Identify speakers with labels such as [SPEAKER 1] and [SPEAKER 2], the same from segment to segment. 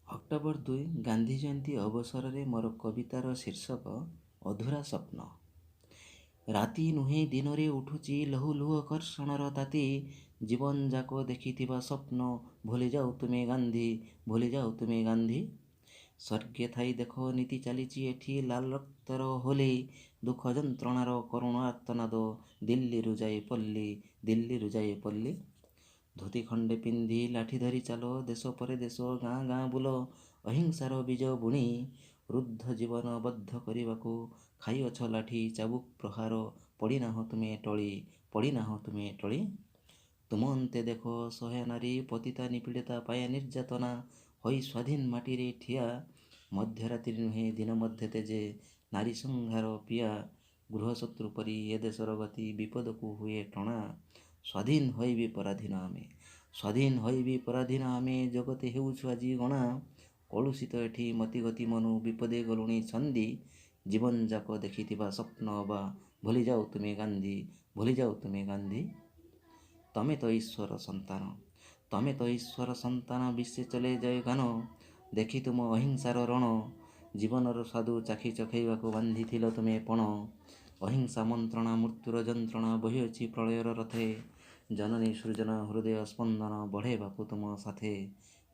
[SPEAKER 1] October 2 Gandhi Jayanti ଅବସରରେ ମୋର କବିତାର ଶୀର୍ଷକ ଅଧୁରା ସ୍ୱପ୍ନ। ରାତି ନୁହେଁ ଦିନରେ ଉଠୁଛି ଲହୁ ଲୁହ କର୍ଷଣର ତାତି, ଜୀବନ ଯାକ ଦେଖିଥିବା ସ୍ୱପ୍ନ ଭୁଲିଯାଉ ତୁମେ ଗାନ୍ଧୀ, ଭୁଲିଯାଉ ତୁମେ ଗାନ୍ଧୀ। ସ୍ୱର୍ଗେ ଥାଇ ଦେଖ ନୀତି ଚାଲିଛି ଏଠି ଲାଲ ରକ୍ତର ହୋଲି, ଦୁଃଖ ଯନ୍ତ୍ରଣାର କରୁଣ ଆର୍ତ୍ତନାଦ, ଦିଲ୍ଲୀରୁ ଯାଏ ପଲ୍ଲୀ, ଦିଲ୍ଲୀରୁ ଯାଏ ପଲ୍ଲୀ। ଧୋତି ଖଣ୍ଡେ ପିନ୍ଧି ଲାଠି ଧରି ଚାଲ, ଦେଶ ପରେ ଦେଶ ଗାଁ ଗାଁ ବୁଲ, ଅହିଂସାର ବୀଜ ବୁଣି ରୁଦ୍ଧ ଜୀବନ ବଦ୍ଧ କରିବାକୁ ଖାଇଅଛ ଲାଠି ଚାବୁକ ପ୍ରହାର, ପଡ଼ିନାହଁ ତୁମେ ଟଳି, ପଡ଼ିନାହଁ ତୁମେ ଟଳି। ତୁମ ଅନ୍ତେ ଦେଖ ଶହେ ନାରୀ ପତିତା ନିପୀଡ଼ିତା ପାଏ ନିର୍ଯାତନା ହୋଇ ସ୍ୱାଧୀନ ମାଟିରେ ଠିଆ, ମଧ୍ୟରାତ୍ରି ନୁହେଁ ଦିନ ମଧ୍ୟ ତେଜେ ନାରୀ ସଂହାର ପିଆ, ଗୃହଶତ୍ରୁ ପରି ଏ ଦେଶର ଗତି ବିପଦକୁ ହୁଏ ଟଣା। ସ୍ୱାଧୀନ ହୋଇବି ପରାଧୀନ ଆମେ, ସ୍ୱାଧୀନ ହୋଇବି ପରାଧୀନ ଆମେ, ଜଗତେ ହେଉଛୁ ଆଜି ଗଣା। କଳୁଷିତ ଏଠି ମତିଗତି ମନୁ ବିପଦେ ଗଲୁଣି ଛନ୍ଦି, ଜୀବନଯାକ ଦେଖିଥିବା ସ୍ୱପ୍ନ ଅବା ଭୁଲିଯାଉ ତୁମେ ଗାନ୍ଧୀ, ଭୁଲିଯାଉ ତୁମେ ଗାନ୍ଧୀ। ତମେ ତ ଈଶ୍ୱର ସନ୍ତାନ, ତମେ ତ ଈଶ୍ୱର ସନ୍ତାନ, ବିଶ୍ୱେ ଚଲେ ଜୟଗାନ, ଦେଖି ତୁମ ଅହିଂସାର ରଣ, ଜୀବନର ସ୍ୱାଦୁ ଚାଖି ଚଖେଇବାକୁ ବାନ୍ଧିଥିଲ ତୁମେ ପଣ। ଅହିଂସା ମନ୍ତ୍ରଣା ମୃତ୍ୟୁର ଯନ୍ତ୍ରଣା ବହିଅଛି ପ୍ରଳୟର ରଥେ, ଜନନୀ ସୃଜନ ହୃଦୟ ସ୍ପନ୍ଦନ ବଢ଼େଇବାକୁ ତୁମ ସାଥେ।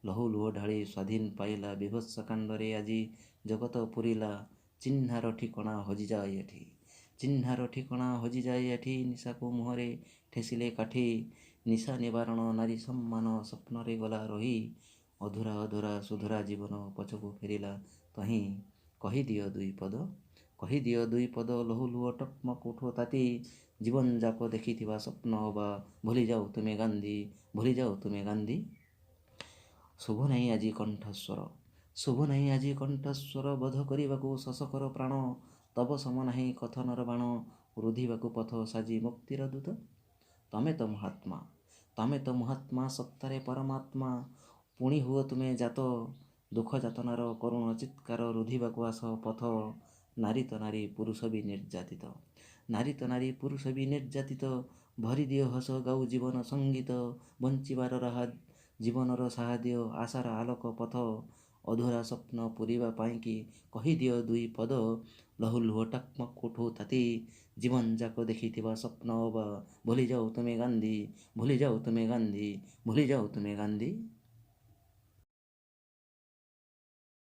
[SPEAKER 1] ଲହୁ ଲୁହ ଢାଳି ସ୍ୱାଧୀନ ପାଇଲା ବିଭତ୍ସ କାଣ୍ଡରେ ଆଜି ଜଗତ ପୁରିଲା, ଚିହ୍ନାର ଠିକଣା ହଜିଯାଏ ଏଠି, ଚିହ୍ନାର ଠିକଣା ହଜିଯାଏ ଏଠି। ନିଶାକୁ ମୁହଁରେ ଠେସିଲେ କାଠି, ନିଶା ନିବାରଣ ନାରୀ ସମ୍ମାନ ସ୍ୱପ୍ନରେ ଗଲା ରହି, ଅଧୁରା ଅଧୁରା ସୁଧୁରା ଜୀବନ ପଛକୁ ଫେରିଲା ତହିଁ। କହିଦିଅ ଦୁଇ ପଦ, କହିଦିଅ ଦୁଇ ପଦ, ଲହୁ ଲୁହ ଟକମକ ଉଠୁ ତାତି, ଜୀବନଯାକ ଦେଖିଥିବା ସ୍ୱପ୍ନ ଅବା ଭୁଲିଯାଉ ତୁମେ ଗାନ୍ଧୀ, ଭୁଲିଯାଉ ତୁମେ ଗାନ୍ଧୀ। ଶୁଭୁ ନାହିଁ ଆଜି କଣ୍ଠସ୍ୱର, ଶୁଭୁ ନାହିଁ ଆଜି କଣ୍ଠସ୍ୱର, ବଧ କରିବାକୁ ଶୋଷକର ପ୍ରାଣ, ତବ ସମ ନାହିଁ କଥନର ବାଣ, ରୁଧିବାକୁ ପଥ ସାଜି ମୁକ୍ତିର ଦୂତ। ତମେ ତ ମହାତ୍ମା, ତମେ ତ ମହାତ୍ମା ସତ୍ତାରେ ପରମାତ୍ମା, ପୁଣି ହୁଅ ତୁମେ ଜାତ, ଦୁଃଖ ଯାତନାର କରୁଣ ଚିତ୍କାର ରୁଧିବାକୁ ଆସ ପଥ। ନାରୀ ତ ନାରୀ ପୁରୁଷ ବି ନିର୍ଯାତିତ, ନାରୀ ତ ନାରୀ ପୁରୁଷ ବି ନିର୍ଯାତିତ, ଭରିଦିଅ ହସ ଗାଉ ଜୀବନ ସଙ୍ଗୀତ, ବଞ୍ଚିବାର ରାହା ଜୀବନର ସାହା ଦିଅ ଆଶାର ଆଲୋକ ପଥ। ଅଧୁରା ସ୍ୱପ୍ନ ପୂରିବା ପାଇଁକି କହିଦିଅ ଦୁଇ ପଦ, ଲହୁ ଲୁହ ଟକମକ ଉଠୁ ତାତି, ଜୀବନଯାକ ଦେଖିଥିବା ସ୍ୱପ୍ନ ଅବା ଭୁଲିଯାଉ ତୁମେ ଗାନ୍ଧୀ, ଭୁଲିଯାଉ ତୁମେ ଗାନ୍ଧୀ, ଭୁଲିଯାଉ ତୁମେ ଗାନ୍ଧୀ।